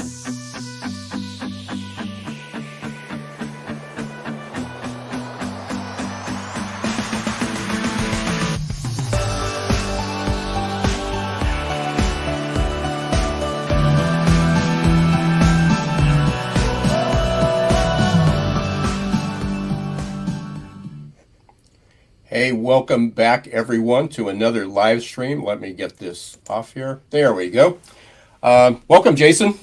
Hey, welcome back everyone to another live stream. Let me get this off here. There we go. Welcome, Jason.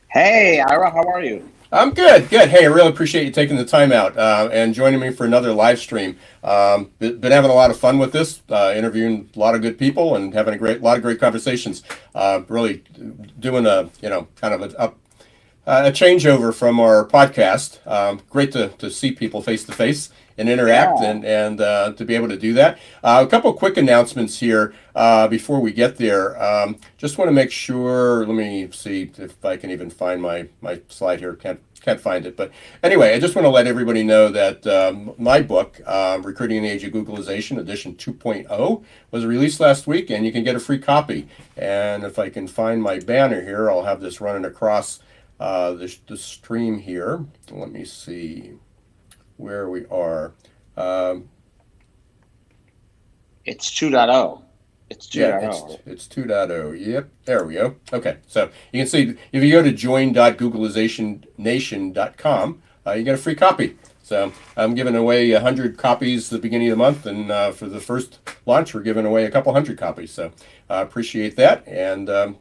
Hey, Ira, how are you? I'm good, good. Hey, I really appreciate you taking the time out and joining me for another live stream. Been having a lot of fun with this, interviewing a lot of good people and having a lot of great conversations. Really doing a kind of a changeover from our podcast. Great to see people face to face and interact and to be able to do that. A couple of quick announcements here before we get there. Just want to make sure, let me see if I can even find my slide here. Can't find it. But anyway, I just want to let everybody know that my book, Recruiting in the Age of Googlization, edition 2.0, was released last week, and you can get a free copy. And if I can find my banner here, I'll have this running across the stream here. Let me see where we are. It's 2.0. It's 2.0. Yeah, it's 2.0. Yep, there we go. Okay, so you can see if you go to join.googlizationnation.com, you get a free copy. So I'm giving away 100 copies at the beginning of the month, and for the first launch, we're giving away a couple hundred copies. So I appreciate that, and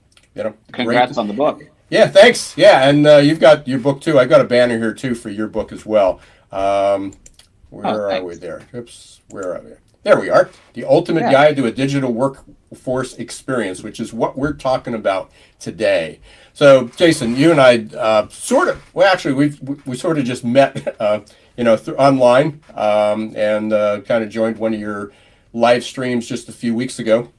congrats on the book. Yeah, thanks. Yeah, and you've got your book too. I've got a banner here too for your book as well. Where are we there? Oops, where are we? There we are. The Ultimate Guide to a Digital Workforce Experience, which is what we're talking about today. So, Jason, you and I we sort of just met, through online, and kind of joined one of your live streams just a few weeks ago.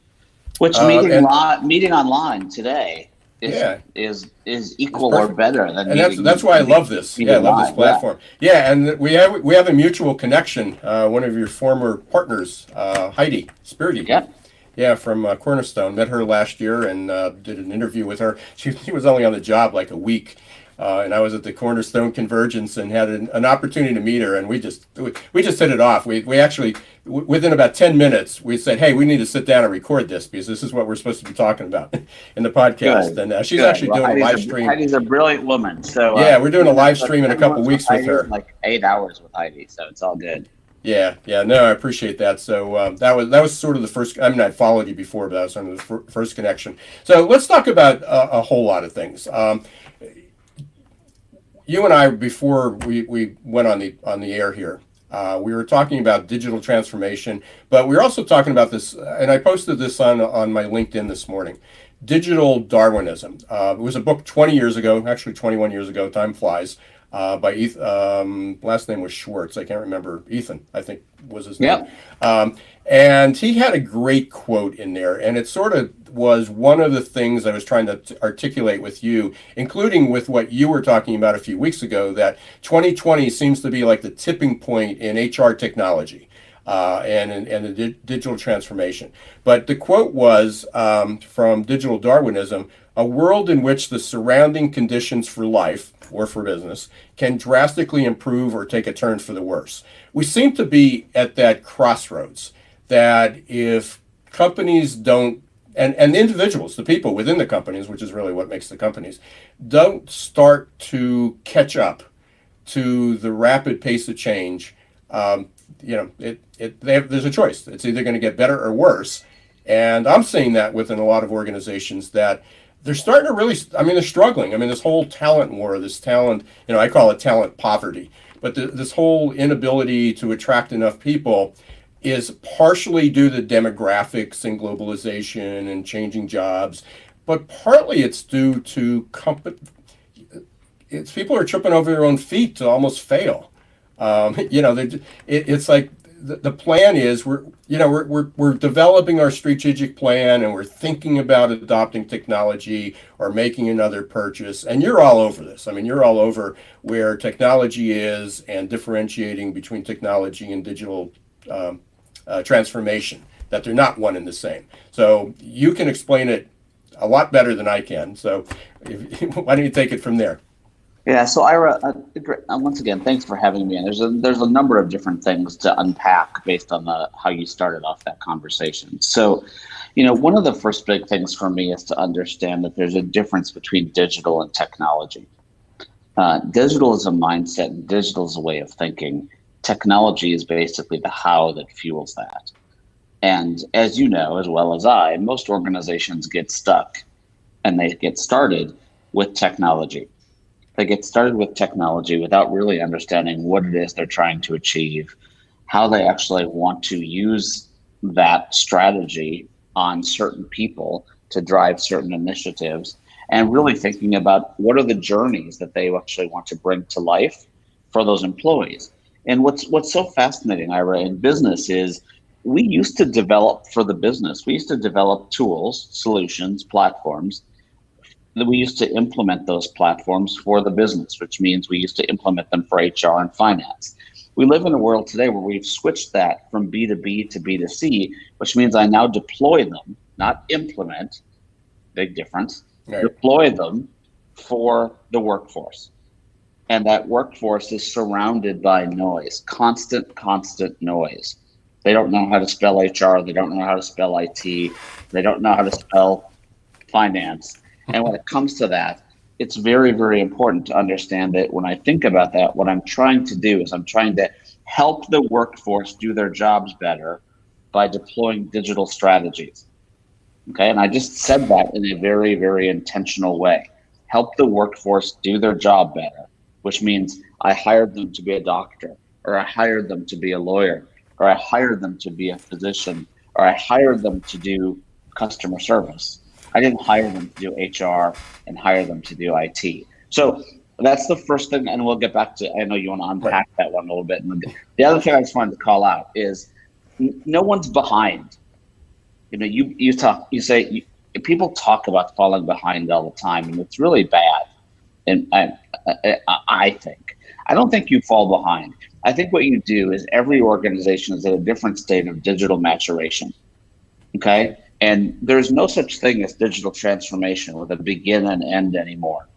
Which meeting online today is equal or better than that's why I love this. I love this platform. And we have a mutual connection. One of your former partners, Heidi Spirity. From Cornerstone. Met her last year and did an interview with her. She was only on the job like a week. And I was at the Cornerstone Convergence and had an opportunity to meet her, and we just hit it off. We actually, within about 10 minutes, we said, hey, we need to sit down and record this because this is what we're supposed to be talking about in the podcast. Good. And she's actually doing a live stream. Heidi's a brilliant woman. So we're doing a live stream in a couple weeks with her. Like 8 hours with Heidi, so it's all good. No, I appreciate that. So that was sort of the first. I mean, I followed you before, but that was sort of the first connection. So let's talk about a whole lot of things. You and I, before we went on the air here, we were talking about digital transformation, but we were also talking about this, and I posted this on my LinkedIn this morning, Digital Darwinism. It was a book 20 years ago, actually 21 years ago, time flies, by Ethan, last name was Schwartz, I can't remember, Ethan, I think was his name. And he had a great quote in there, and it sort of was one of the things I was trying to articulate with you, including with what you were talking about a few weeks ago, that 2020 seems to be like the tipping point in HR technology and the digital transformation. But the quote was from Digital Darwinism: a world in which the surrounding conditions for life or for business can drastically improve or take a turn for the worse. We seem to be at that crossroads, that if companies don't, and the individuals, the people within the companies, which is really what makes the companies, don't start to catch up to the rapid pace of change, there's a choice. It's either going to get better or worse. And I'm seeing that within a lot of organizations that they're starting to really, they're struggling. This whole talent war, this talent, I call it talent poverty, but this whole inability to attract enough people is partially due to demographics and globalization and changing jobs, but partly it's due to people are tripping over their own feet to almost fail. It's like the plan is we're developing our strategic plan and we're thinking about adopting technology or making another purchase, and you're all over this. You're all over where technology is and differentiating between technology and digital transformation, that they're not one and the same. So you can explain it a lot better than I can. So why don't you take it from there? Yeah, so Ira, once again, thanks for having me. And there's a number of different things to unpack based on how you started off that conversation. So, one of the first big things for me is to understand that there's a difference between digital and technology. Digital is a mindset, and digital is a way of thinking. Technology is basically the how that fuels that. And as you know, as well as I, most organizations get stuck and they get started with technology. They get started with technology without really understanding what it is they're trying to achieve, how they actually want to use that strategy on certain people to drive certain initiatives, and really thinking about what are the journeys that they actually want to bring to life for those employees. And what's so fascinating, Ira, in business is we used to develop for the business. We used to develop tools, solutions, platforms. We used to implement those platforms for the business, which means we used to implement them for HR and finance. We live in a world today where we've switched that from B2B to B2C, which means I now deploy them, not implement, big difference, right. Deploy them for the workforce. And that workforce is surrounded by noise, constant noise. They don't know how to spell HR. They don't know how to spell IT. They don't know how to spell finance. And when it comes to that, it's very, very important to understand that when I think about that, what I'm trying to do is I'm trying to help the workforce do their jobs better by deploying digital strategies. Okay, and I just said that in a very, very intentional way. Help the workforce do their job better, which means I hired them to be a doctor, or I hired them to be a lawyer, or I hired them to be a physician, or I hired them to do customer service. I didn't hire them to do HR and hire them to do IT. So that's the first thing, and we'll get back to, I know you want to unpack that one a little bit. And the other thing I just wanted to call out is no one's behind. People talk about falling behind all the time, and it's really bad. And I think, I don't think you fall behind. I think what you do is every organization is at a different state of digital maturation. Okay. And there's no such thing as digital transformation with a begin and end anymore.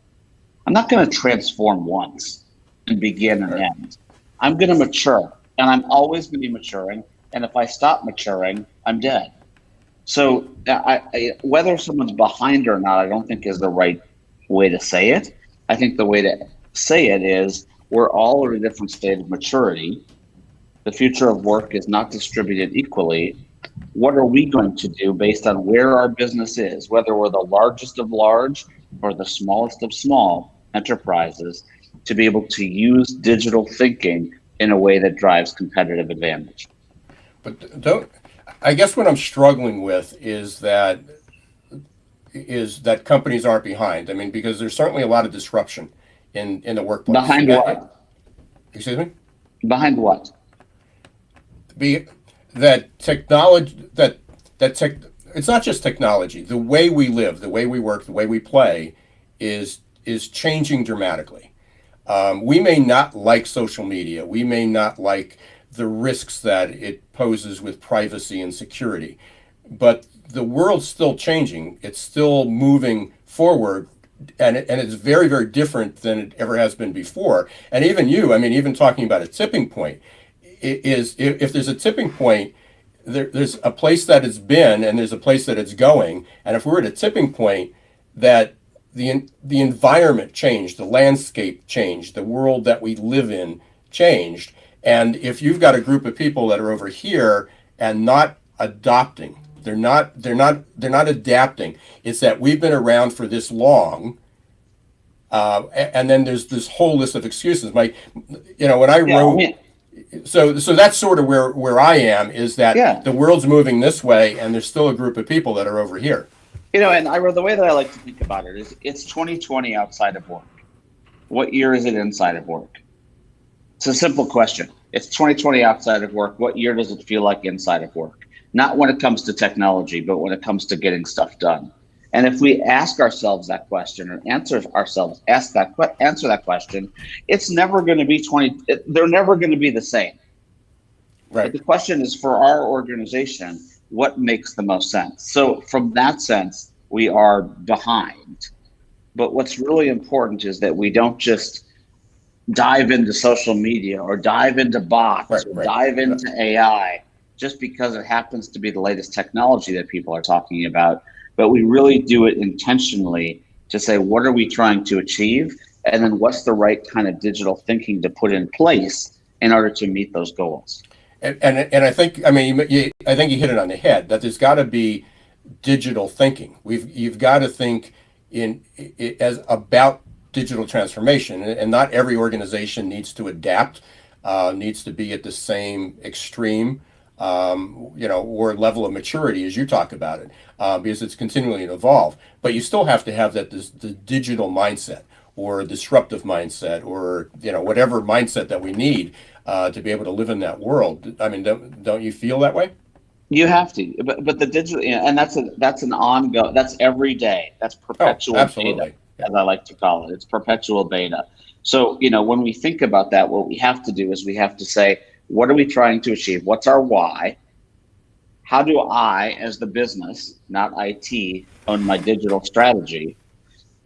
I'm not going to transform once and begin and end. I'm going to mature, and I'm always going to be maturing. And if I stop maturing, I'm dead. So whether someone's behind or not, I don't think is the right way to say it. I think the way to say it is we're all at a different state of maturity. The future of work is not distributed equally. What are we going to do based on where our business is, whether we're the largest of large or the smallest of small enterprises, to be able to use digital thinking in a way that drives competitive advantage? But I guess what I'm struggling with is that companies aren't behind. I mean, because there's certainly a lot of disruption in the workplace. Behind what? Excuse me? Behind what? That technology, it's not just technology. The way we live, the way we work, the way we play is changing dramatically. We may not like social media. We may not like the risks that it poses with privacy and security, but the world's still changing. It's still moving forward, and it's very, very different than it ever has been before. And even talking about a tipping point, if there's a tipping point, there's a place that it's been and there's a place that it's going. And if we're at a tipping point, that the environment changed, the landscape changed, the world that we live in changed. And if you've got a group of people that are over here and not adopting, they're not adapting. It's that we've been around for this long. And then there's this whole list of excuses. When I wrote, so that's sort of where I am, is that the world's moving this way, and there's still a group of people that are over here. And the way that I like to think about it is it's 2020 outside of work. What year is it inside of work? It's a simple question. It's 2020 outside of work. What year does it feel like inside of work? Not when it comes to technology, but when it comes to getting stuff done. And if we ask ourselves that question or answer that question, it's never going to be they're never going to be the same. Right. But the question is, for our organization, what makes the most sense? So from that sense, we are behind. But what's really important is that we don't just dive into social media or dive into bots Right, or right. dive into AI just because it happens to be the latest technology that people are talking about. But we really do it intentionally to say, what are we trying to achieve? And then what's the right kind of digital thinking to put in place in order to meet those goals? And I think, I mean, I think you hit it on the head that there's got to be digital thinking. You've got to think as about digital transformation, and not every organization needs to adapt, needs to be at the same extreme, or level of maturity as you talk about it, because it's continually evolve. But you still have to have the digital mindset or disruptive mindset or whatever mindset that we need to be able to live in that world. I mean, don't you feel that way? You have to, but the digital, and that's an ongoing. That's every day. That's Oh, perpetual beta, absolutely. Yeah. as I like to call it. It's perpetual beta. So when we think about that, what we have to do is we have to say, what are we trying to achieve? What's our why? How do I, as the business, not IT, own my digital strategy?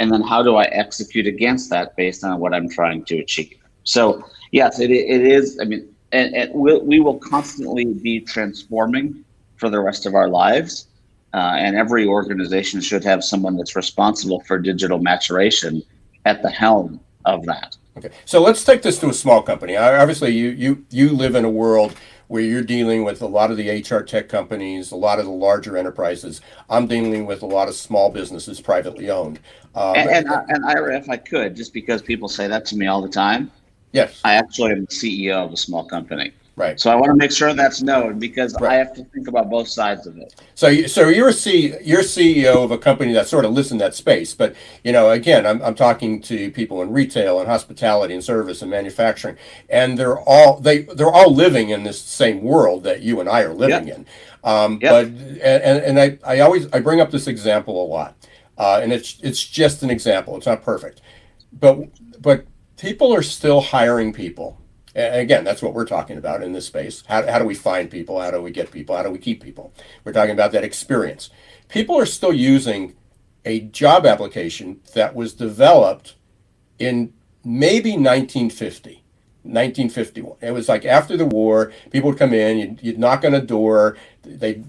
And then how do I execute against that based on what I'm trying to achieve? So yes, it is. I mean, and we will constantly be transforming for the rest of our lives. And every organization should have someone that's responsible for digital maturation at the helm of that. Okay, so let's take this to a small company. Obviously, you live in a world where you're dealing with a lot of the HR tech companies, a lot of the larger enterprises. I'm dealing with a lot of small businesses, privately owned. And Ira, if I could, just because people say that to me all the time, Yes, I actually am the CEO of a small company. right. So I want to make sure that's known because I Right. have to think about both sides of it. So you're CEO of a company that sort of lives in that space. But again, I'm talking to people in retail and hospitality and service and manufacturing, and they're all living in this same world that you and I are living Yep. in. Yep. I bring up this example a lot, and it's just an example. It's not perfect, but people are still hiring people. And again, that's what we're talking about in this space. How do we find people? How do we get people? How do we keep people? We're talking about that experience. People are still using a job application that was developed in maybe 1950, 1951. It was like after the war. People would come in, you'd knock on a door, they'd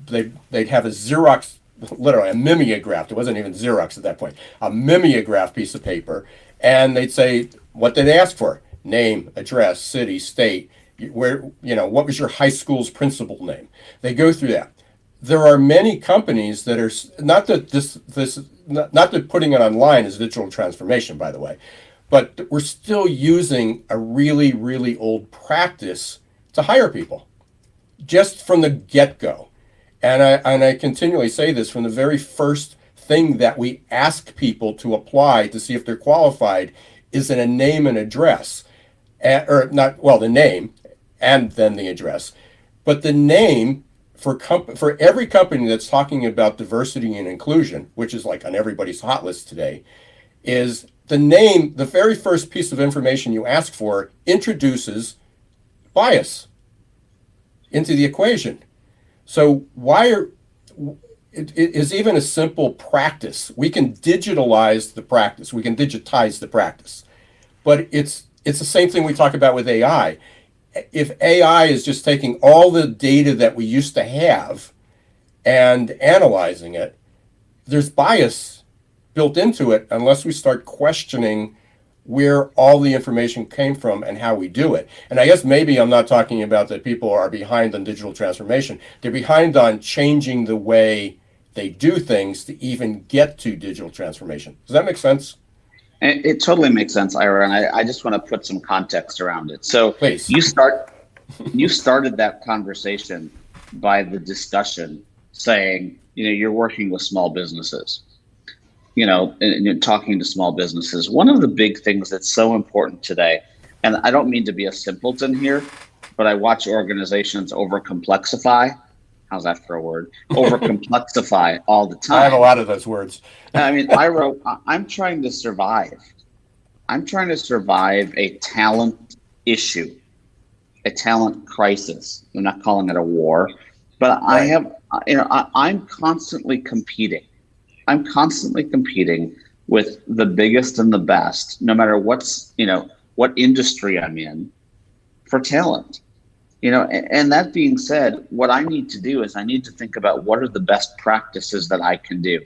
have a Xerox, literally a mimeograph. It wasn't even Xerox at that point, a mimeograph piece of paper, and they'd say, what did they ask for? Name, address, city, state, what was your high school's principal name? They go through that. There are many companies that are not that not that putting it online is digital transformation, by the way, but we're still using a really, really old practice to hire people just from the get-go. And I continually say this from the very first thing that we ask people to apply to see if they're qualified is in a name and address, or not, well, the name and then the address, but the name for every company that's talking about diversity and inclusion, which is like on everybody's hot list today, is the name. The very first piece of information you ask for introduces bias into the equation. So why are it is even a simple practice. We can digitalize the practice. We can digitize the practice. But it's the same thing we talk about with AI. If AI is just taking all the data that we used to have and analyzing it, there's bias built into it unless we start questioning where all the information came from and how we do it. And I guess maybe I'm not talking about that people are behind on digital transformation. They're behind on changing the way they do things to even get to digital transformation. Does that make sense? It totally makes sense, Ira, and I just want to put some context around it. So Please. you started that conversation by the discussion saying, you're working with small businesses, and you're talking to small businesses. One of the big things that's so important today, and I don't mean to be a simpleton here, but I watch organizations overcomplexify. How's that for a word? Overcomplexify all the time. I have a lot of those words. I mean, I'm trying to survive. I'm trying to survive a talent issue, a talent crisis. I'm not calling it a war, but I Right. have, I'm constantly competing. I'm constantly competing with the biggest and the best, no matter what industry I'm in, for talent. And that being said, what I need to do is I need to think about what are the best practices that I can do.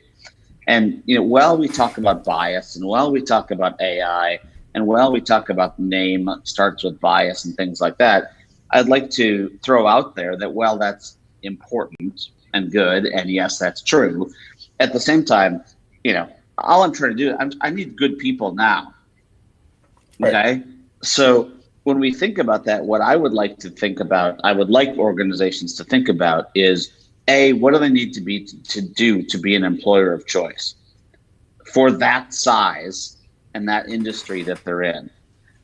And while we talk about bias, and while we talk about AI, and while we talk about name starts with bias and things like that, I'd like to throw out there that while that's important and good, and yes, that's true, at the same time, all I'm trying to do, I need good people now. Right. Okay. So when we think about that, what I would like organizations to think about is, what do they need to do to be an employer of choice for that size and that industry that they're in?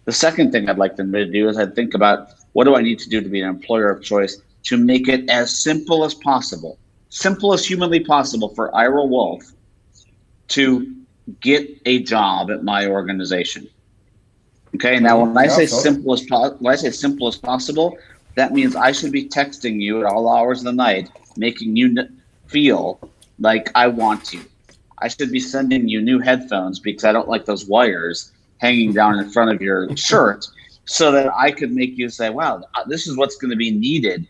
The second thing I'd like them to do is I'd think about, what do I need to do to be an employer of choice to make it as simple as possible, simple as humanly possible for Ira Wolfe to get a job at my organization. Okay. Now, when I say simple as possible, that means I should be texting you at all hours of the night, making you feel like I want you. I should be sending you new headphones because I don't like those wires hanging down in front of your shirt, so that I could make you say, wow, this is what's going to be needed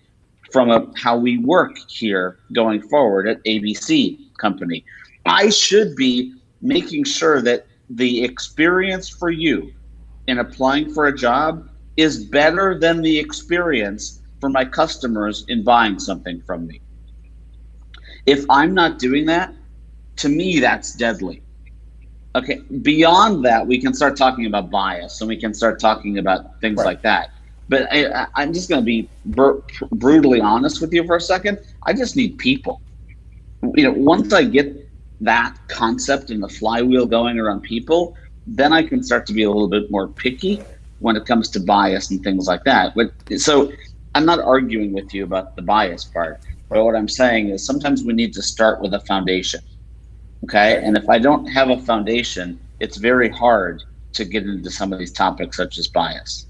from how we work here going forward at ABC Company. I should be making sure that the experience for you in applying for a job is better than the experience for my customers in buying something from me. If I'm not doing that, to me, that's deadly. Okay, beyond that, we can start talking about bias and we can start talking about things like that. But I'm just going to be brutally honest with you for a second. I just need people. Once I get that concept and the flywheel going around people, then I can start to be a little bit more picky when it comes to bias and things like that. So I'm not arguing with you about the bias part, but what I'm saying is sometimes we need to start with a foundation. Okay. And if I don't have a foundation, it's very hard to get into some of these topics such as bias.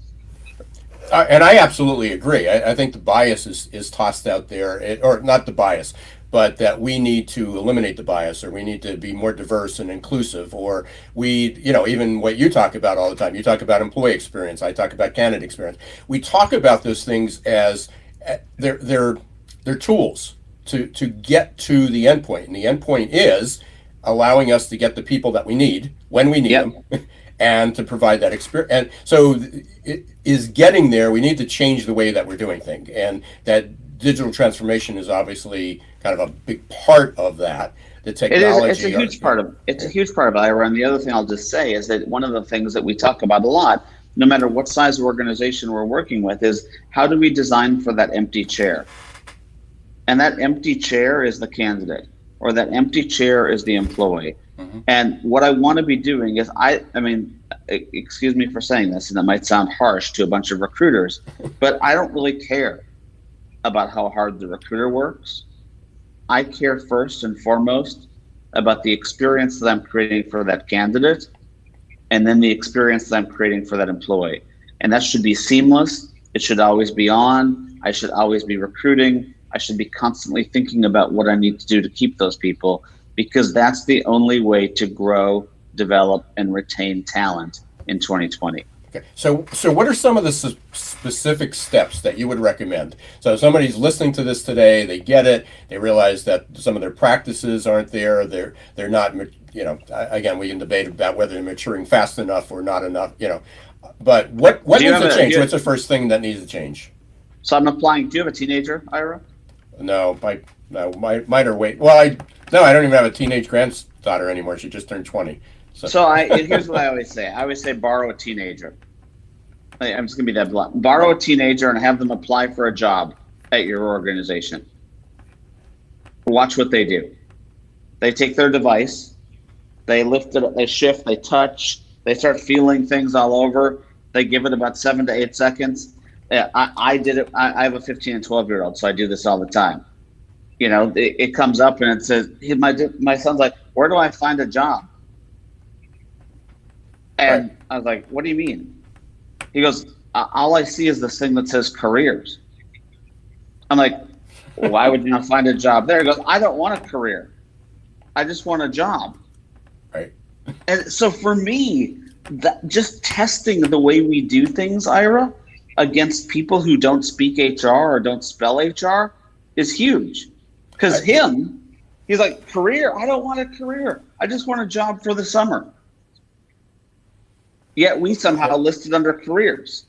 And I absolutely agree. I think the bias is tossed out there, or not the bias, but that we need to eliminate the bias, or we need to be more diverse and inclusive, or even what you talk about all the time. You talk about employee experience. I talk about candidate experience. We talk about those things as they're tools to get to the endpoint, and the endpoint is allowing us to get the people that we need when we need them, and to provide that experience. And so it is getting there. We need to change the way that we're doing things, and that digital transformation is obviously kind of a big part of that. The technology. It's a huge part of Ira. And the other thing I'll just say is that one of the things that we talk about a lot, no matter what size of organization we're working with, is how do we design for that empty chair? And that empty chair is the candidate, or that empty chair is the employee. Mm-hmm. And what I want to be doing is, I mean, excuse me for saying this, and it might sound harsh to a bunch of recruiters, but I don't really care about how hard the recruiter works. I care first and foremost about the experience that I'm creating for that candidate, and then the experience that I'm creating for that employee. And that should be seamless. It should always be on. I should always be recruiting. I should be constantly thinking about what I need to do to keep those people, because that's the only way to grow, develop, and retain talent in 2020. Okay. So what are some of the specific steps that you would recommend? So somebody's listening to this today, they get it, they realize that some of their practices aren't there, they're not, again, we can debate about whether they're maturing fast enough or not enough, but what needs to change? What's the first thing that needs to change? So I'm applying. Do you have a teenager, Ira? No, mine are wait. Well, I don't even have a teenage granddaughter anymore. She just turned 20. So here's what I always say. I always say borrow a teenager. I'm just gonna be that blunt. Borrow a teenager and have them apply for a job at your organization. Watch what they do. They take their device, they lift it, they shift, they touch, they start feeling things all over. They give it about 7 to 8 seconds. I did it. I have a 15 and 12-year-old, so I do this all the time. It comes up and it says, my son's like, where do I find a job? And right. I was like, what do you mean? He goes, all I see is this thing that says careers. I'm like, why would you not find a job there? He goes, I don't want a career. I just want a job. Right. And so for me, that just testing the way we do things, Ira, against people who don't speak HR or don't spell HR is huge. Because I, he's like, career, I don't want a career. I just want a job for the summer. Yet we somehow listed under careers.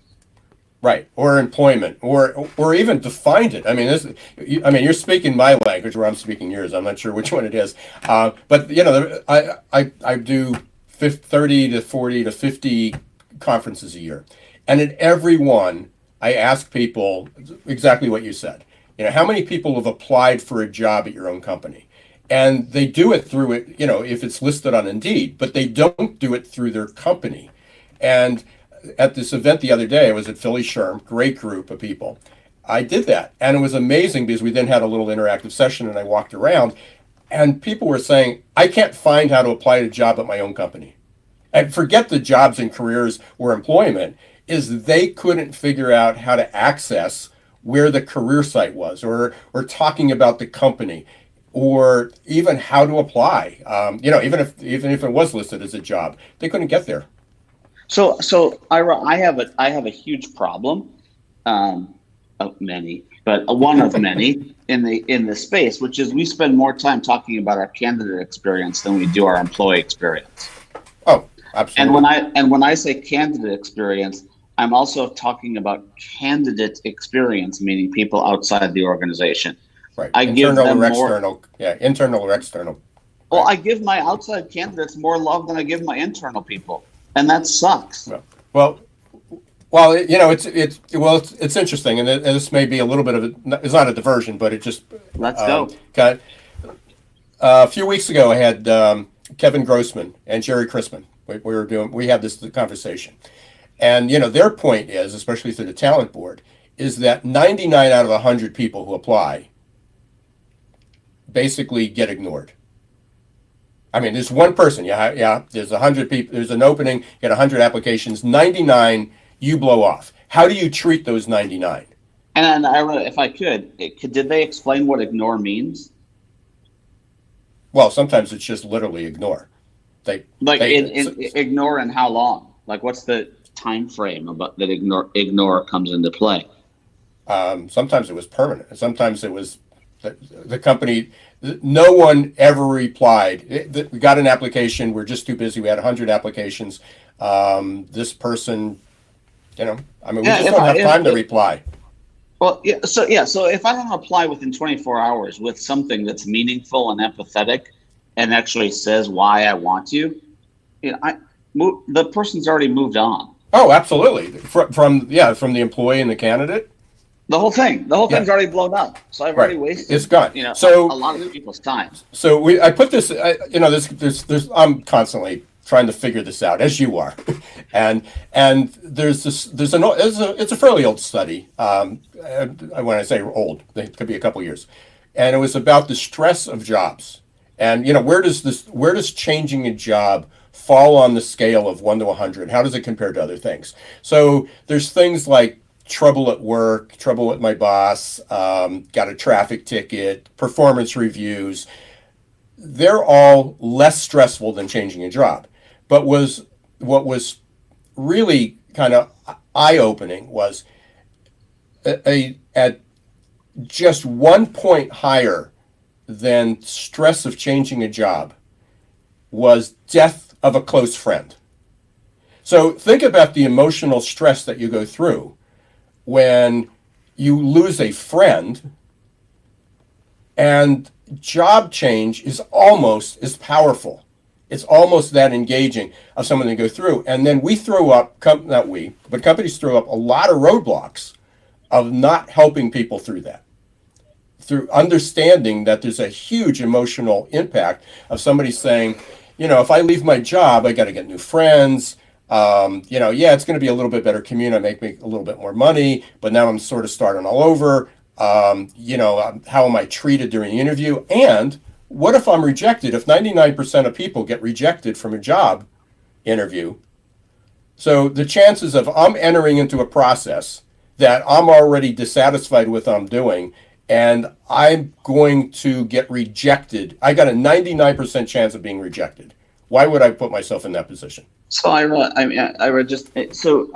Right, or employment, or even defined it. I mean, you're speaking my language, where I'm speaking yours. I'm not sure which one it is, but I do 30 to 40 to 50 conferences a year, and at every one, I ask people exactly what you said. How many people have applied for a job at your own company, and they do it through it. If it's listed on Indeed, but they don't do it through their company, and at this event the other day, I was at Philly Sherm, great group of people. I did that, and it was amazing because we then had a little interactive session, and I walked around, and people were saying, I can't find how to apply to a job at my own company. And forget the jobs and careers or employment, is they couldn't figure out how to access where the career site was, or talking about the company, or even how to apply. Even if it was listed as a job, they couldn't get there. So Ira, I have a huge problem, of many, but one of many in the space, which is we spend more time talking about our candidate experience than we do our employee experience. Oh, absolutely. And when I say candidate experience, I'm also talking about candidate experience, meaning people outside the organization. Right. I give Internal them or more. external. Yeah, internal or external. Well, I give my outside candidates more love than I give my internal people. And that sucks. Well, it's interesting, and this may be a little bit of it's not a diversion, but it just Let's go. A few weeks ago, I had Kevin Grossman and Jerry Chrisman. We had this conversation, and their point is, especially through the talent board, is that 99 out of 100 people who apply basically get ignored. I mean, there's one person. Yeah. There's 100 people. There's an opening. You get 100 applications. 99, you blow off. How do you treat those 99? And if I could, did they explain what ignore means? Well, sometimes it's just literally ignore. Ignore and how long? Like, what's the time frame about that ignore comes into play? Sometimes it was permanent. Sometimes it was the company. No one ever replied. We got an application. We're just too busy. We had 100 applications. This person, we just don't have time to reply. Well, yeah. So if I don't apply within 24 hours with something that's meaningful and empathetic, and actually says why I want you, the person's already moved on. Oh, absolutely. From the employee and the candidate. The whole thing's already blown up. So I've already wasted. It's gone. So a lot of people's time. So I put this. I'm constantly trying to figure this out, as you are, and it's a fairly old study. When I say old, it could be a couple years, and it was about the stress of jobs, and where does changing a job fall on the scale of 1 to 100? How does it compare to other things? So there's things like trouble at work, trouble with my boss, got a traffic ticket, performance reviews. They're all less stressful than changing a job. But what was really kind of eye-opening was at just 1 point higher than stress of changing a job was death of a close friend. So think about the emotional stress that you go through when you lose a friend, and job change is almost as powerful. It's almost that engaging of someone to go through. And then we throw up, not we, but companies throw up a lot of roadblocks of not helping people through that. Through understanding that there's a huge emotional impact of somebody saying, if I leave my job, I got to get new friends. It's going to be a little bit better commute. I make a little bit more money, but now I'm sort of starting all over. How am I treated during the interview? And what if I'm rejected? If 99% of people get rejected from a job interview, so the chances of I'm entering into a process that I'm already dissatisfied with I'm doing, and I'm going to get rejected. I got a 99% chance of being rejected. Why would I put myself in that position? So I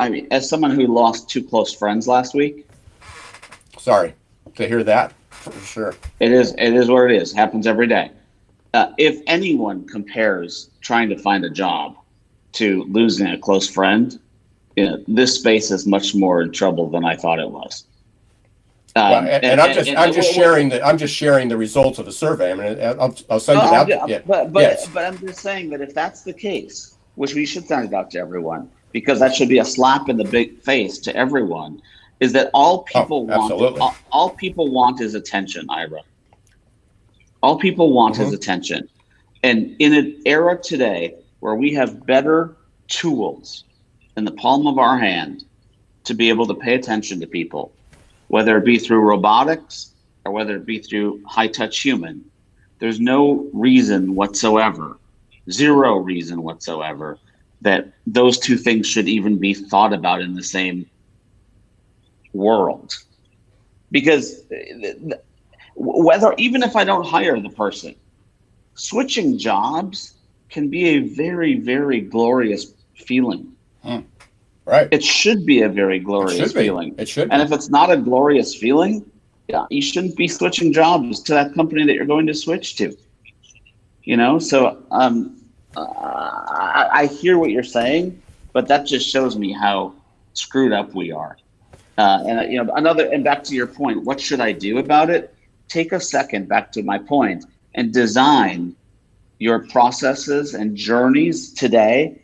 mean, as someone who lost two close friends last week, Sorry to hear that, for sure. it is what it is. It happens every day. If anyone compares trying to find a job to losing a close friend, this space is much more in trouble than I thought it was. And I'm just sharing the results of the survey. I mean, I'll send it out. Yeah. But Yes. but I'm just saying that if that's the case, which we should send it out to everyone, because that should be a slap in the big face to everyone, is that all people want. Absolutely. All people want is attention, Ira. All people want is attention, and in an era today where we have better tools in the palm of our hand to be able to pay attention to people, whether it be through robotics or whether it be through high-touch human, there's no reason whatsoever, zero reason whatsoever, that those two things should even be thought about in the same world. Because even if I don't hire the person, switching jobs can be a very, very glorious feeling. Right. It should be a very glorious feeling. It should be. And if it's not a glorious feeling, you shouldn't be switching jobs to that company that you're going to switch to. So I hear what you're saying, but that just shows me how screwed up we are. And back to your point, what should I do about it? Take a second back to my point and design your processes and journeys today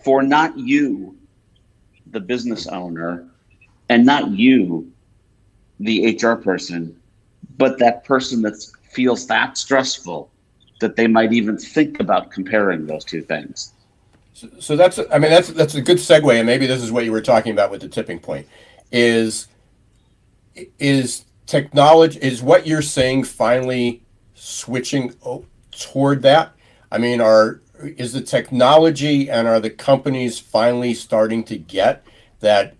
for not you, the business owner, and not you, the HR person, but that person that feels that stressful that they might even think about comparing those two things. So that's a good segue, and maybe this is what you were talking about with the tipping point. Is technology, is what you're saying finally switching toward that? I mean, is the technology and are the companies finally starting to get that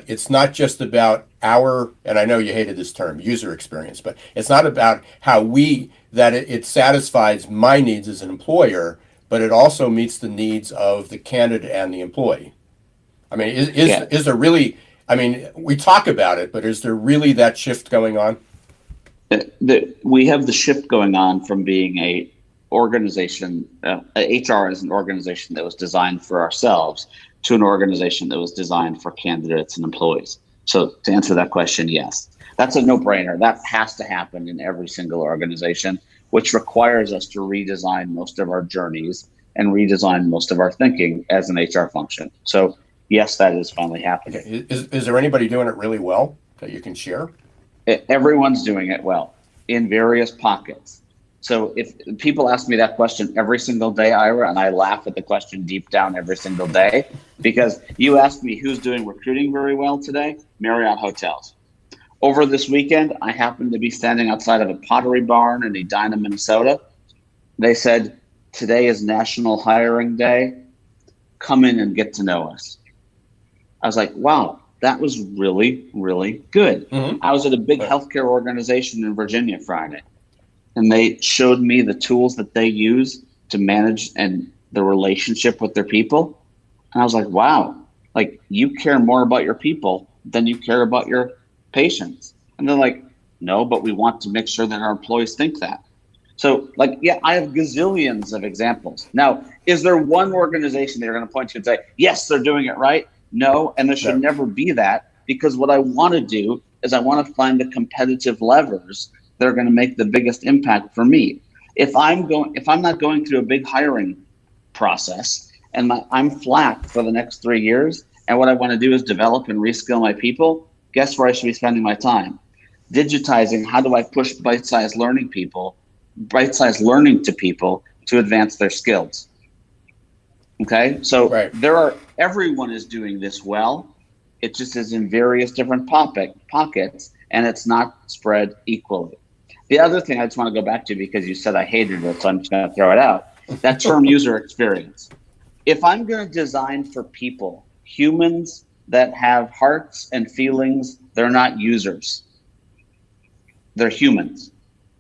it's not just about and I know you hated this term, user experience, but it's not about how it satisfies my needs as an employer, but it also meets the needs of the candidate and the employee. I mean, is there really, I mean, we talk about it, but is there really that shift going on? We have the shift going on from being a organization, HR as an organization that was designed for ourselves, to an organization that was designed for candidates and employees. So to answer that question, yes, that's a no-brainer. That has to happen in every single organization, which requires us to redesign most of our journeys and redesign most of our thinking as an HR function. So yes, that is finally happening. Okay. Is there anybody doing it really well that you can share? Everyone's doing it well in various pockets. So if people ask me that question every single day, Ira, and I laugh at the question deep down every single day, because you asked me who's doing recruiting very well today, Marriott Hotels. Over this weekend, I happened to be standing outside of a Pottery Barn in Edina, Minnesota. They said, today is National Hiring Day. Come in and get to know us. I was like, wow, that was really, really good. Mm-hmm. I was at a big healthcare organization in Virginia Friday, and they showed me the tools that they use to manage and the relationship with their people. And I was like, wow, like you care more about your people than you care about your patients. And they're like, no, but we want to make sure that our employees think that. So like, yeah, I have gazillions of examples. Now, is there one organization that you're going to point to and say, yes, they're doing it right? No, and there should never be that, because what I want to do is I want to find the competitive levers that are going to make the biggest impact for me. If I'm not going through a big hiring process and I'm flat for the next 3 years, and what I want to do is develop and reskill my people, guess where I should be spending my time? Digitizing. How do I push bite-sized learning to people to advance their skills? Okay, so everyone is doing this well. It just is in various different pockets, and it's not spread equally. The other thing I just want to go back to, because you said I hated it, so I'm just going to throw it out, that term user experience. If I'm going to design for people, humans that have hearts and feelings, they're not users. They're humans.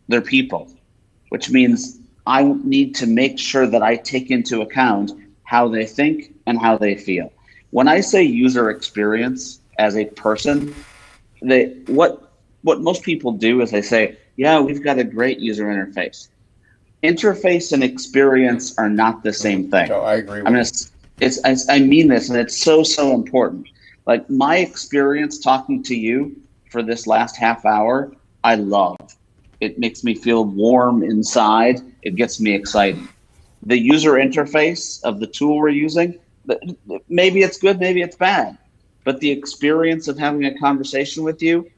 They're people, which means I need to make sure that I take into account how they think and how they feel. When I say user experience as a person, what most people do is they say, "Yeah, we've got a great user interface." Interface and experience are not the same thing. No, I agree I with mean, I mean this, and it's so important. Like my experience talking to you for this last half hour, I love. It makes me feel warm inside. It gets me excited. The user interface of the tool we're using, maybe it's good, maybe it's bad, but the experience of having a conversation with you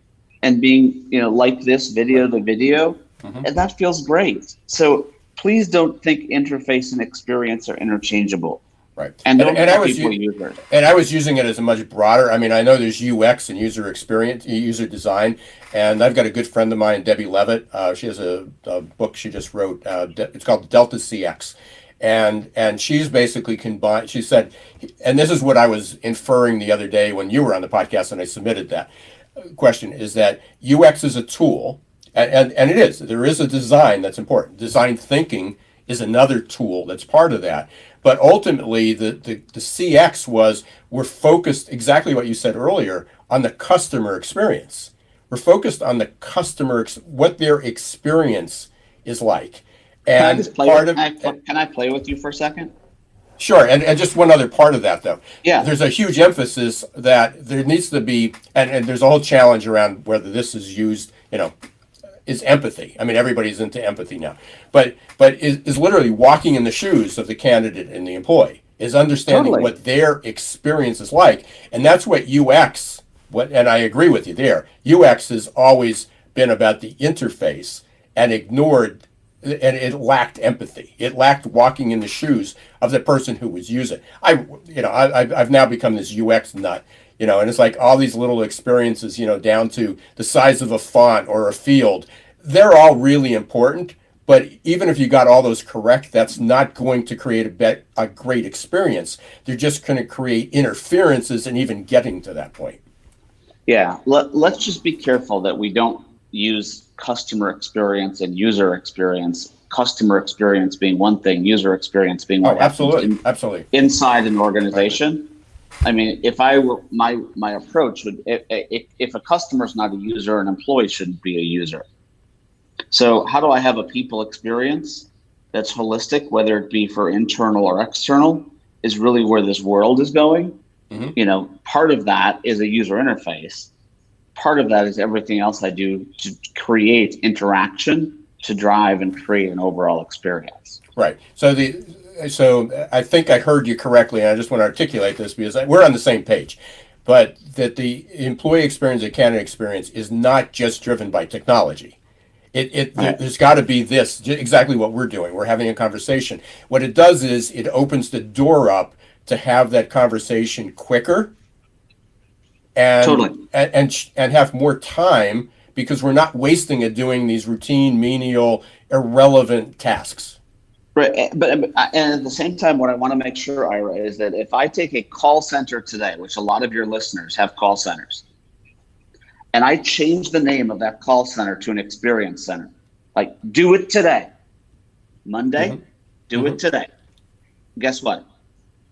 and being, like this video to video, and that feels great. So please don't think interface and experience are interchangeable. Right. And don't and I call was people users. and I was using it as a much broader. I mean, I know there's UX and user experience, user design, and I've got a good friend of mine, Debbie Levitt. She has a book she just wrote. It's called Delta CX, and she's basically combined. She said, and this is what I was inferring the other day when you were on the podcast, and I submitted that question, is that UX is a tool, and it is. There is a design that's important. Design thinking is another tool that's part of that. But ultimately, the CX was, we're focused, exactly what you said earlier, on the customer experience. We're focused on the customer, what their experience is like. And Can I play with you for a second? Sure, and just one other part of that, though. Yeah. There's a huge emphasis that there needs to be, and there's a whole challenge around whether this is used, is empathy. I mean, everybody's into empathy now, but is literally walking in the shoes of the candidate and the employee, is understanding Totally. what their experience is like, and that's what UX. And I agree with you there. UX has always been about the interface and ignored, and it lacked empathy. It lacked walking in the shoes of the person who was using. I've now become this UX nut. And it's like all these little experiences, down to the size of a font or a field. They're all really important, but even if you got all those correct, that's not going to create a great experience. They're just going to create interferences in even getting to that point. Yeah, let's just be careful that we don't use customer experience and user experience. Customer experience being one thing, user experience being what absolutely, absolutely inside an organization. I mean, if I were my approach would, if a customer's not a user, an employee shouldn't be a user. So how do I have a people experience that's holistic, whether it be for internal or external, is really where this world is going. Part of that is a user interface. Part of that is everything else I do to create interaction, to drive and create an overall experience. Right. So I think I heard you correctly, and I just want to articulate this because we're on the same page. But that the employee experience and candidate experience is not just driven by technology. There's got to be this, exactly what we're doing. We're having a conversation. What it does is it opens the door up to have that conversation quicker and Totally. and have more time, because we're not wasting it doing these routine, menial, irrelevant tasks. Right, but and at the same time, what I want to make sure, Ira, is that if I take a call center today, which a lot of your listeners have call centers, and I change the name of that call center to an experience center, like do it today, Monday, do it today. Guess what?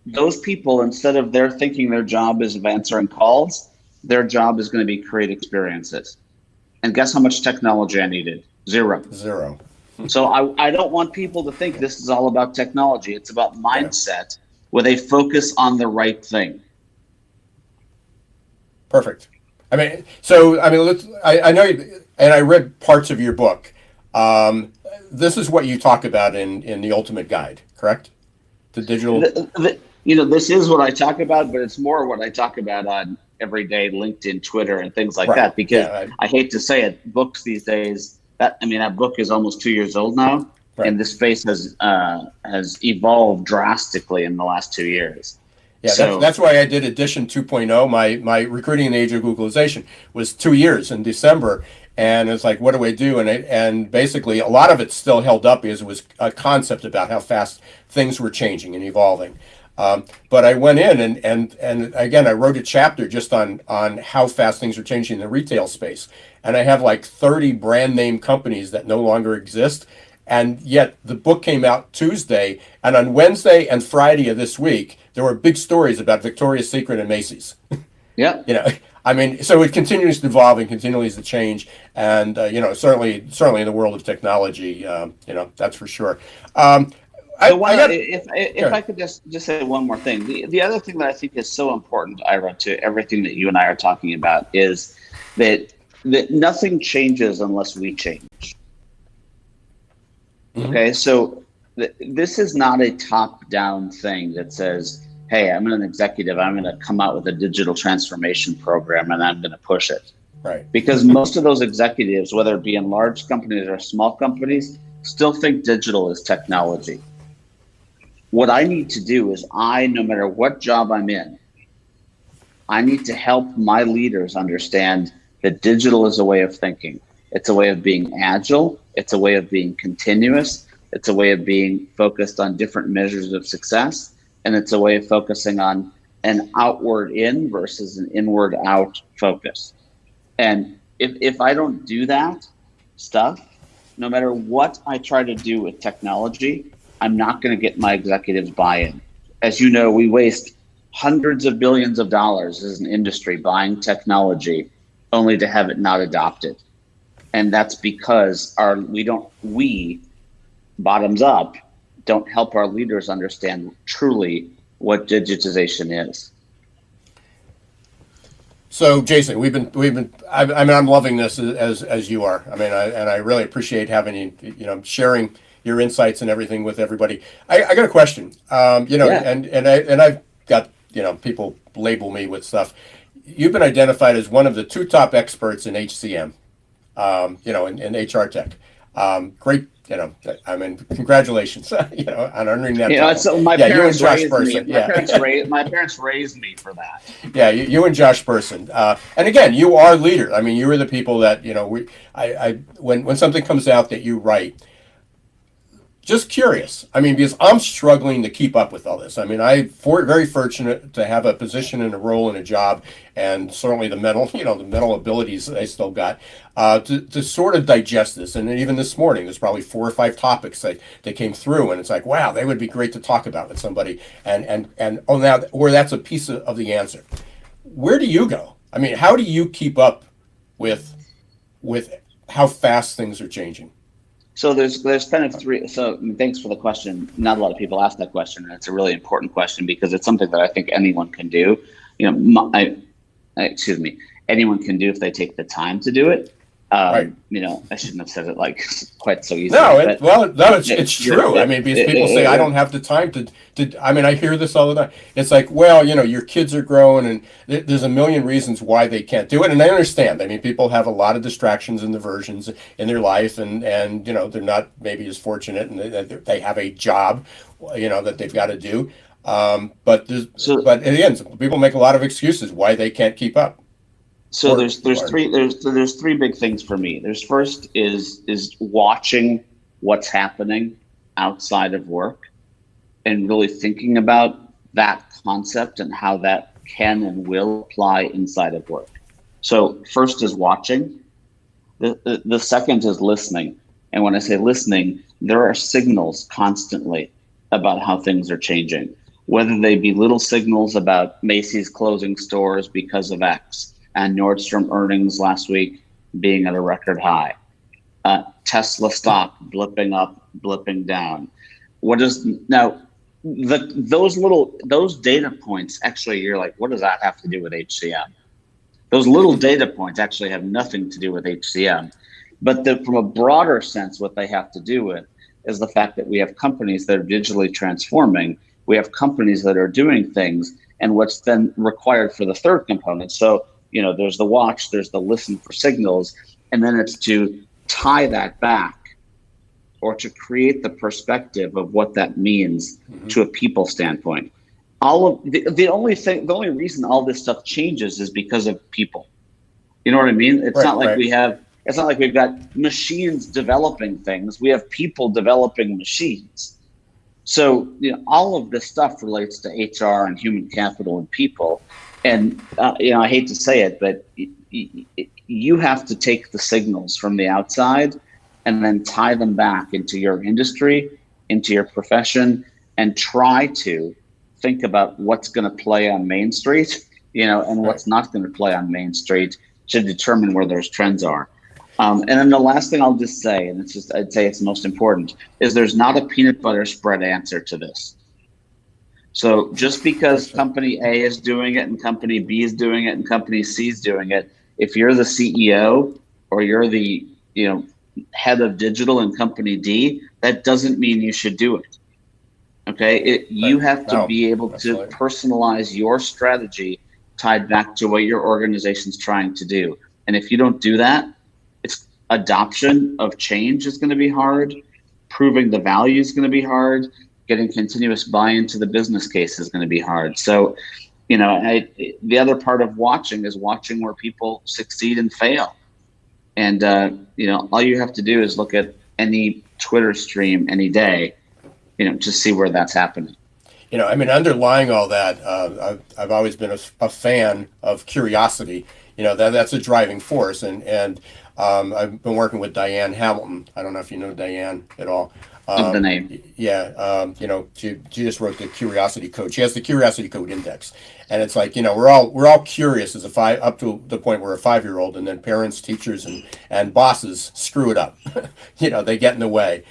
Those people, instead of their thinking their job is of answering calls, their job is going to be create experiences. And guess how much technology I needed? Zero. So I don't want people to think this is all about technology. It's about mindset where they focus on the right thing. Perfect. I know, and I read parts of your book. This is what you talk about in the Ultimate Guide, correct? The digital. This is what I talk about, but it's more what I talk about on everyday LinkedIn, Twitter, and things like that. Because I hate to say it, books these days. That book is almost 2 years old now, and this space has evolved drastically in the last 2 years. Yeah, so that's why I did edition 2.0. My recruiting in the age of Googlization was 2 years in December, and it's like, what do I do? And basically, a lot of it still held up because it was a concept about how fast things were changing and evolving. But I went in and again, I wrote a chapter just on how fast things are changing in the retail space. And I have like 30 brand name companies that no longer exist. And yet the book came out Tuesday, and on Wednesday and Friday of this week, there were big stories about Victoria's Secret and Macy's. Yeah. You know, I mean, so it continues to evolve and continues to change, and certainly in the world of technology, that's for sure. Um, The I one, got if I could just say one more thing, the other thing that I think is so important, Ira, to everything that you and I are talking about is that nothing changes unless we change. Mhm. Okay, so this is not a top-down thing that says, "Hey, I'm an executive. I'm going to come out with a digital transformation program and I'm going to push it." Right. Because most of those executives, whether it be in large companies or small companies, still think digital is technology. What I need to do is no matter what job I'm in, I need to help my leaders understand that digital is a way of thinking. It's a way of being agile. It's a way of being continuous. It's a way of being focused on different measures of success. And it's a way of focusing on an outward in versus an inward out focus. And if I don't do that stuff, no matter what I try to do with technology, I'm not going to get my executives buy-in. As you know, we waste hundreds of billions of dollars as an industry buying technology only to have it not adopted. And that's because we bottoms up don't help our leaders understand truly what digitization is. So, Jason, we've been. I mean, I'm loving this as you are. I mean, I really appreciate having sharing your insights and everything with everybody. I got a question. Yeah. And I've got people label me with stuff. You've been identified as one of the two top experts in HCM. In HR tech. Great, I mean, congratulations, on earning that title. So my Yeah, you and parents Josh raised me. Person. Yeah, My parents raised me for that. yeah, you and Josh Person. And again, you are leaders. I mean, you are the people that when something comes out that you write. Just curious. I mean, because I'm struggling to keep up with all this. I mean, very fortunate to have a position and a role in a job, and certainly the mental abilities that I still got to sort of digest this. And even this morning, there's probably 4 or 5 topics that came through, and it's like, wow, they would be great to talk about with somebody. And oh, now, or that's a piece of the answer. Where do you go? I mean, how do you keep up with how fast things are changing? So there's kind of three. So thanks for the question. Not a lot of people ask that question, and it's a really important question because it's something that I think anyone can do. Excuse me, anyone can do if they take the time to do it. Right. I shouldn't have said it like quite so easily. No, but it's true. I mean, because people say I don't have the time to. I mean, I hear this all the time. It's like, well, your kids are growing, and there's a million reasons why they can't do it, and I understand. I mean, people have a lot of distractions and diversions in their life, and they're not maybe as fortunate, and they have a job, that they've got to do. But again, people make a lot of excuses why they can't keep up. So there's three big things for me. There's first is watching what's happening outside of work and really thinking about that concept and how that can and will apply inside of work. So first is watching. The second is listening. And when I say listening, there are signals constantly about how things are changing, whether they be little signals about Macy's closing stores because of X, and Nordstrom earnings last week being at a record high. Tesla stock blipping up, blipping down. Those data points actually, you're like, what does that have to do with HCM? Those little data points actually have nothing to do with HCM. But from a broader sense, what they have to do with is the fact that we have companies that are digitally transforming. We have companies that are doing things, and what's then required for the third component. So there's the watch, there's the listen for signals, and then it's to tie that back or to create the perspective of what that means to a people standpoint. All of the only reason all this stuff changes is because of people. You know what I mean? It's not like we've got machines developing things. We have people developing machines. So, all of this stuff relates to HR and human capital and people. And, I hate to say it, but you have to take the signals from the outside and then tie them back into your industry, into your profession, and try to think about what's going to play on Main Street, and what's not going to play on Main Street to determine where those trends are. And then the last thing I'll just say, and I'd say it's most important, is there's not a peanut butter spread answer to this. So just because company A is doing it and company B is doing it and company C is doing it, if you're the CEO or you're the head of digital in company D, that doesn't mean you should do it. Okay, you have to be able to personalize your strategy tied back to what your organization's trying to do. And if you don't do that, adoption of change is going to be hard. Proving the value is going to be hard. Getting continuous buy-in to the business case is going to be hard. So, the other part of watching is watching where people succeed and fail. And, all you have to do is look at any Twitter stream any day, to see where that's happening. Underlying all that, I've always been a fan of curiosity. That's a driving force. And I've been working with Diane Hamilton. I don't know if you know Diane at all. The name. Yeah. She just wrote the Curiosity Code. She has the Curiosity Code Index. And it's like, we're all curious as up to the point where a 5-year-old, and then parents, teachers, and bosses screw it up. They get in the way.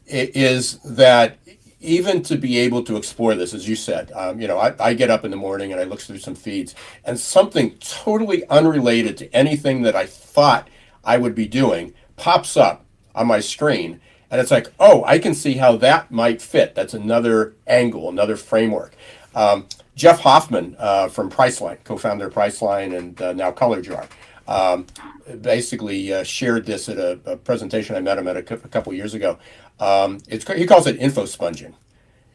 It is that even to be able to explore this, as you said, I get up in the morning and I look through some feeds, and something totally unrelated to anything that I thought I would be doing pops up on my screen. And it's like, oh, I can see how that might fit. That's another angle, another framework. Jeff Hoffman from Priceline, co-founder of Priceline and now Color Jar, basically shared this at a presentation I met him at a couple years ago. He calls it info sponging,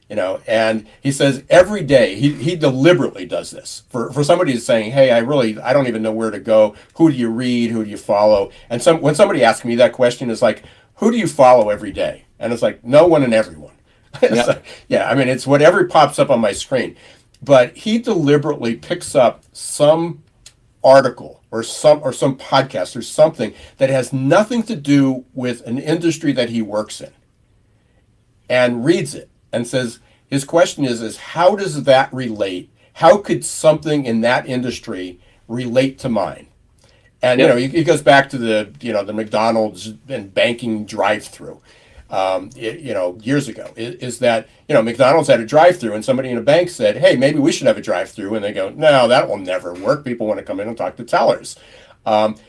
and he says every day he deliberately does this for somebody who's saying, hey, I don't even know where to go. Who do you read? Who do you follow? And when somebody asks me that question, it's like, who do you follow every day? And it's like, no one and everyone. Yep. Like, it's whatever pops up on my screen. But he deliberately picks up some article or some podcast or something that has nothing to do with an industry that he works in, and reads it and says, his question is how does that relate? How could something in that industry relate to mine? And, he goes back to the McDonald's and banking drive-through, years ago, is that, McDonald's had a drive-through and somebody in a bank said, hey, maybe we should have a drive-through. And they go, no, that will never work. People want to come in and talk to tellers. But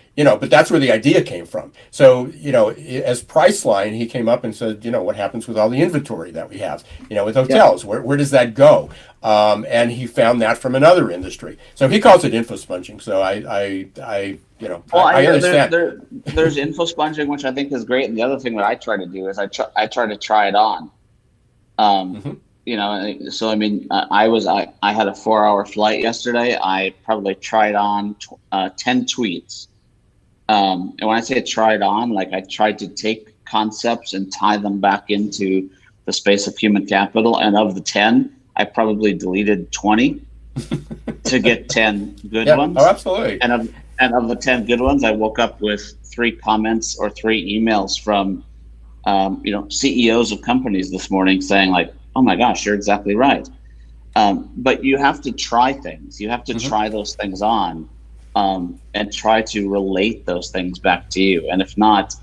that's where the idea came from. So, as Priceline, he came up and said, what happens with all the inventory that we have, with hotels? Yeah. Where does that go? And he found that from another industry. So he calls it info sponging. So I understand. There's info sponging, which I think is great. And the other thing that I try to do is I try to try it on. So I had a 4-hour flight yesterday. I probably tried on 10 tweets. And when I say try it on, like I tried to take concepts and tie them back into the space of human capital. And of the 10, I probably deleted 20 to get 10 good ones. Oh, absolutely. And of the 10 good ones, I woke up with 3 comments or 3 emails from, CEOs of companies this morning saying like, oh my gosh, you're exactly right. But you have to try things. You have to try those things on. And try to relate those things back to you. And if not,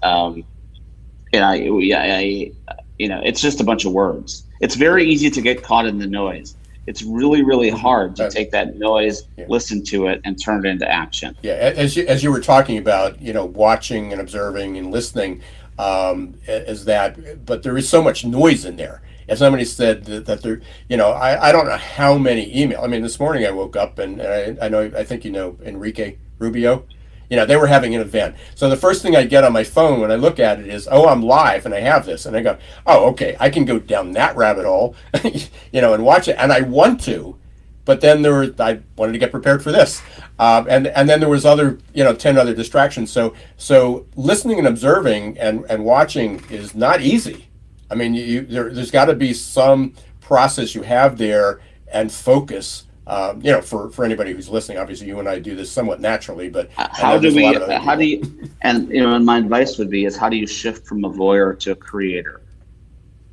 it's just a bunch of words. It's very easy to get caught in the noise. It's really, really hard to take that noise, listen to it, and turn it into action. Yeah, as you were talking about, watching and observing and listening, but there is so much noise in there. As somebody said that there, I don't know how many emails. This morning I woke up and I think Enrique Rubio, they were having an event. So the first thing I get on my phone when I look at it is, oh, I'm live and I have this. And I go, oh, okay, I can go down that rabbit hole, and watch it. And I want to, but then I wanted to get prepared for this. And then there was 10 other distractions. So listening and observing and watching is not easy. I mean, there's got to be some process you have there and focus. For anybody who's listening, obviously you and I do this somewhat naturally, but I How know do there's a lot we, of other how do people. you, and my advice would be is how do you shift from a voyeur to a creator?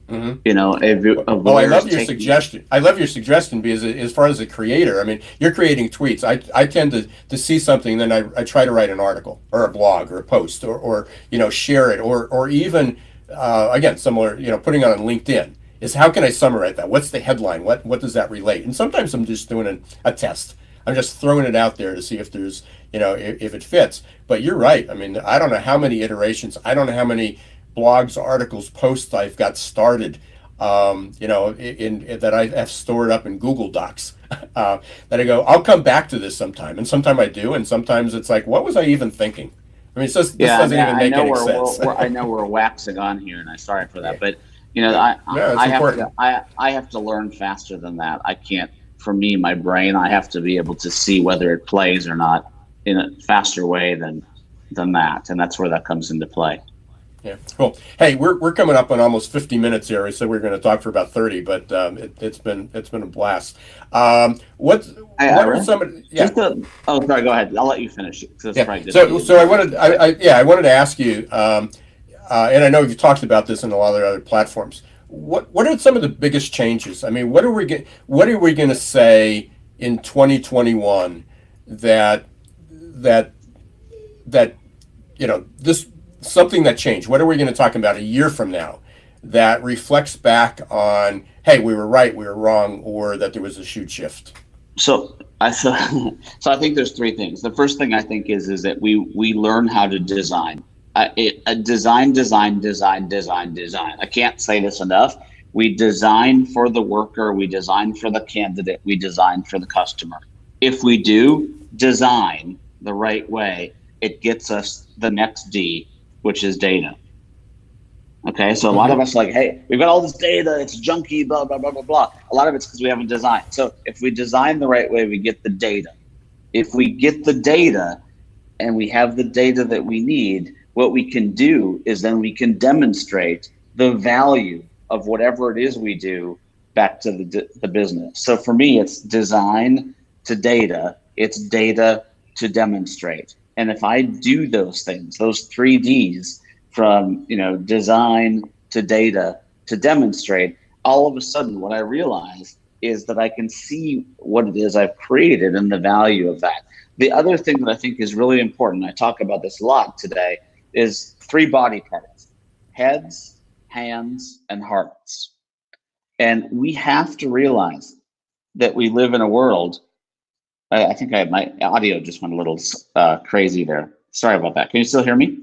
Hmm. A Well, I voyeur is love your taking. suggestion. I love your suggestion because as far as a creator, I mean, you're creating tweets. I tend to see something, then I try to write an article or a blog or a post or share it or even again similar putting it on LinkedIn is how can I summarize that? What's the headline? What does that relate? And sometimes I'm just doing a test. I'm just throwing it out there to see if there's if it fits. But you're right. I mean, I don't know how many iterations. I don't know how many blogs, articles, posts I've got started, in that I have stored up in Google Docs. That I go, I'll come back to this sometime, and sometimes I do, and sometimes it's like, what was I even thinking? I mean, it's just this Yeah, I doesn't mean, even I make know any sense. I know we're waxing on here, and I'm sorry for Yeah, that. But yeah, no, it's important. I have to learn faster than that. I can't. For me, my brain, I have to be able to see whether it plays or not in a faster way than that, and that's where that comes into play. Yeah, cool. Hey, we're coming up on almost 50 minutes here. I said we are going to talk for about 30, but it's been a blast. What Hey, what are Ira, some of yeah. just a. Oh, sorry. Go ahead. I'll let you finish it because it's Yeah. probably good for So, you. so I wanted to ask you, and I know you've talked about this in a lot of other platforms. What are some of the biggest changes? I mean, what are we going to say in 2021 that that that this something that changed? What are we going to talk about a year from now that reflects back on, hey, we were right, we were wrong, or that there was a huge shift? So so I think there's three things. The first thing I think is that we learn how to design. Design. I can't say this enough. We design for the worker, we design for the candidate, we design for the customer. If we do design the right way, it gets us the next D, which is data. Okay, so a lot of Mm-hmm. us are like, hey, we've got all this data, it's junky, blah, blah, blah, blah, blah. A lot of it's because we haven't designed. So if we design the right way, we get the data. If we get the data and we have the data that we need, what we can do is then we can demonstrate the value of whatever it is we do back to the business. So for me, it's design to data, it's data to demonstrate. And if I do those things, those three Ds, from design to data to demonstrate, all of a sudden what I realize is that I can see what it is I've created and the value of that. The other thing that I think is really important, I talk about this a lot today, is three body parts: heads, hands, and hearts. And we have to realize that we live in a world. I think my audio just went a little crazy there. Sorry about that. Can you still hear me?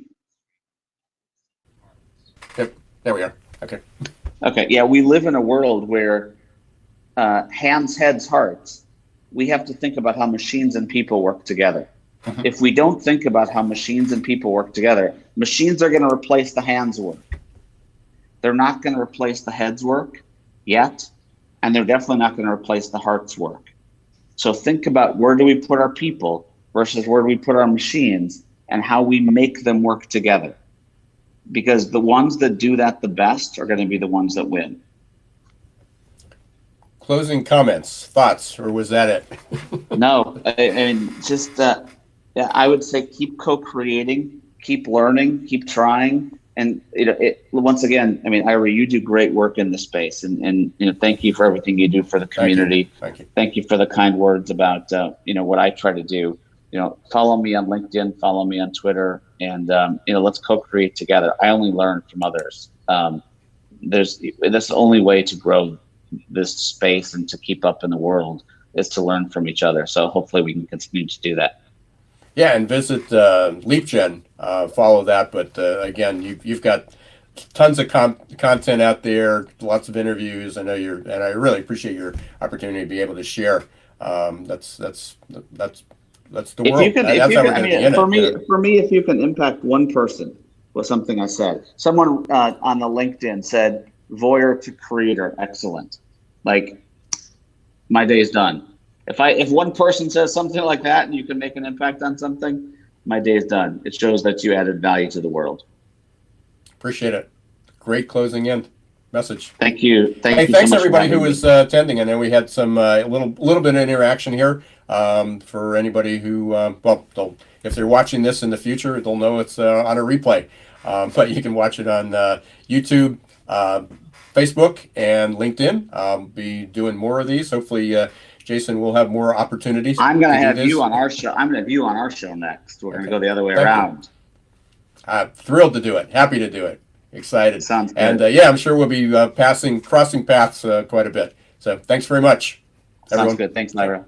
Yep. There we are. Okay. Okay. Yeah, we live in a world where hands, heads, hearts, we have to think about how machines and people work together. Mm-hmm. If we don't think about how machines and people work together, machines are going to replace the hands work. They're not going to replace the heads work yet, and they're definitely not going to replace the hearts work. So think about where do we put our people versus where do we put our machines and how we make them work together. Because the ones that do that the best are going to be the ones that win. Closing comments, thoughts, or was that it? No, I mean, just yeah, I would say keep co-creating, keep learning, keep trying, and once again, I mean, Ira, you do great work in this space, and thank you for everything you do for the Thank you. community. Thank you. Thank you for the kind words about what I try to do. Follow me on LinkedIn, follow me on Twitter, and let's co-create together. I only learn from others. That's the only way to grow this space and to keep up in the world is to learn from each other. So hopefully we can continue to do that. Yeah, and visit Leapgen. Follow that. But again, you've got tons of content out there, lots of interviews. I know and I really appreciate your opportunity to be able to share. That's the If you world. can, if That's you how can, we're I going to be mean, in it. for me, if you can impact one person with something I said, someone on the LinkedIn said, voyeur to creator, excellent. Like, my day's done. If one person says something like that and you can make an impact on something, my day's done. It shows that you added value to the world. Appreciate it. Great closing in. message. Thank you. Hey, You so thanks much for everybody who having was me. attending. I know we had some little bit of interaction here. For anybody who, if they're watching this in the future, they'll know it's on a replay. But you can watch it on YouTube, Facebook, and LinkedIn. Be doing more of these. Hopefully, Jason will have more opportunities I'm going to to do have you this. on our show. I'm going to have you on our show next. We're going to Okay, go the other way thank you. around. Thrilled to do it. Happy to do it. Excited. Sounds And good. yeah, I'm sure we'll be crossing paths quite a bit. So thanks very much, Sounds everyone. good. Thanks, Okay. Lyra.